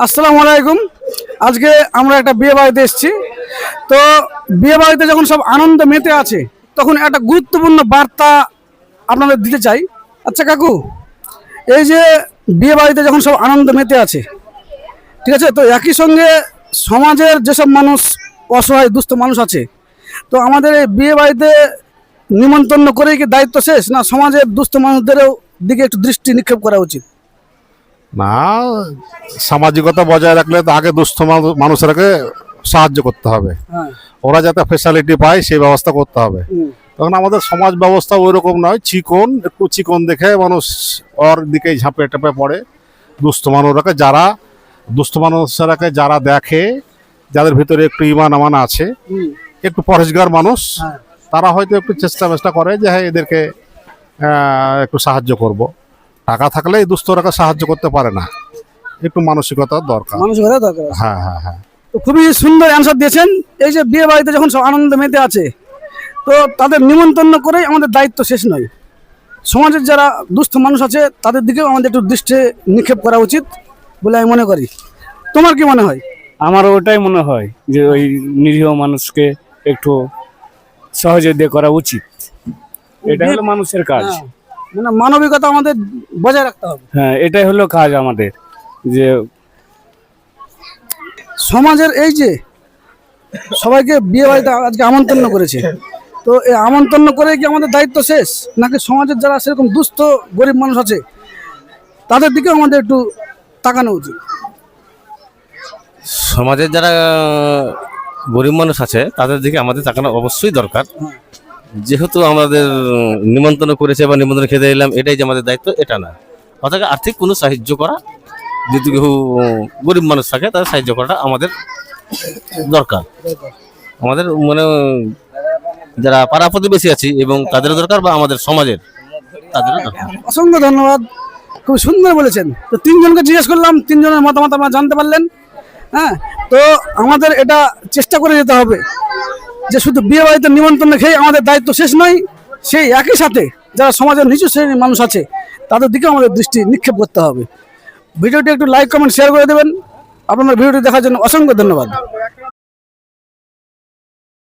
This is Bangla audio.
আসসালামু আলাইকুম। আজকে আমরা একটা বিয়ে বাড়িতে এসেছি। তো বিয়ে বাড়িতে যখন সব আনন্দ মেতে আছে তখন একটা গুরুত্বপূর্ণ বার্তা আপনাদের দিতে চাই। আচ্ছা কাকু, এই যে বিয়ে বাড়িতে যখন সব আনন্দ মেতে আছে, ঠিক আছে, তো একই সঙ্গে সমাজের যেসব মানুষ অসহায় দুস্থ মানুষ আছে, তো আমাদের এই বিয়ে বাড়িতে নিমন্ত্রণ করেই কি দায়িত্ব শেষ, না সমাজের দুস্থ মানুষদেরও দিকে একটু দৃষ্টি নিক্ষেপ করা উচিত? না, সামাজিকতা বজায় রাখলে তো আগে দুস্থ মানুষেরকে সাহায্য করতে হবে। হ্যাঁ। ওরা যাতে ফেসিলিটি পায় সেই ব্যবস্থা করতে হবে। তখন আমাদের সমাজ ব্যবস্থা ওই রকম নয়, একটু চিকন দেখে মানুষ ওর দিকেই ঝাঁপে টাপে পড়ে। দুস্থ মানুষেরাকে যারা দেখে, যাদের ভিতরে একটু ইমান আমান আছে, একটু পরেশগার মানুষ, হ্যাঁ। তারা হয়তো একটু চেষ্টা করে যে হ্যাঁ এদেরকে একটু সাহায্য করব। টাকা থাকলে এই দুস্থরাকে সাহায্য করতে পারে না, একটু মানসিকতার দরকার। মানসিকতা দরকার আছে। হ্যাঁ হ্যাঁ হ্যাঁ। তো খুবই সুন্দর অ্যান্সার দিয়েছেন। এই যে বিয়ে বাড়িতে যখন সব আনন্দ মেতে আছে, তো তাদের নিমন্ত্রণ করেই আমাদের দায়িত্ব শেষ নয়। সমাজের যারা দুস্থ মানুষ আছে তাদের দিকেও আমাদের একটু দৃষ্টি নিক্ষেপ করা উচিত বলে আমি মনে করি। তোমার কি মনে হয়? আমার ওটাই মনে হয় যে ওই নিরীহ মানুষকে একটু সহযোগিতা করা উচিত। এটা হলো মানুষের কাজ। হ্যাঁ, মানে মানবিকতা আমাদের বজায় রাখতে হবে। হ্যাঁ, এটাই হলো কাজ আমাদের, যে সমাজের এই যে সবাইকে বিয়ে বাড়িতে আজকে আমন্ত্রণ করেছে, তো এই আমন্ত্রণ করে কি আমাদের দায়িত্ব শেষ, নাকি সমাজের যারা সেরকম দুস্থ গরিব মানুষ আছে তাদের দিকেও আমাদের একটু তাকানো উচিত? সমাজের যারা গরিব মানুষ আছে তাদের দিকে আমাদের তাকানো অবশ্যই দরকার। যেহেতু আমাদের নিমন্ত্রণ করেছে বা নিমন্ত্রণ খেতে এলাম, এটাই যে আমাদের দায়িত্ব এটা না। অর্থাৎ আর্থিক কোনো সাহায্য করা, যদি কেউ গরিব মানুষ থাকে তাদের সাহায্য করাটা আমাদের দরকার। আমাদের মানে যারা পাড়া প্রতিবেশী আছি এবং তাদেরও দরকার, বা আমাদের সমাজের তাদেরও দরকার। অসংখ্য ধন্যবাদ, খুব সুন্দর বলেছেন। তো তিনজনকে জিজ্ঞেস করলাম, তিনজনের মতামত আপনারা জানতে পারলেন। হ্যাঁ, তো আমাদের এটা চেষ্টা করে যেতে হবে যে শুধু বিয়ে বাড়িতে নিমন্ত্রণ খেয়ে আমাদের দায়িত্ব শেষ নয়, সেই একই সাথে যারা সমাজের নিচু শ্রেণীর মানুষ আছে তাদের দিকে আমাদের দৃষ্টি নিক্ষেপ করতে হবে। ভিডিওটি একটু লাইক কমেন্ট শেয়ার করে দেবেন। আপনার ভিডিওটি দেখার জন্য অসংখ্য ধন্যবাদ।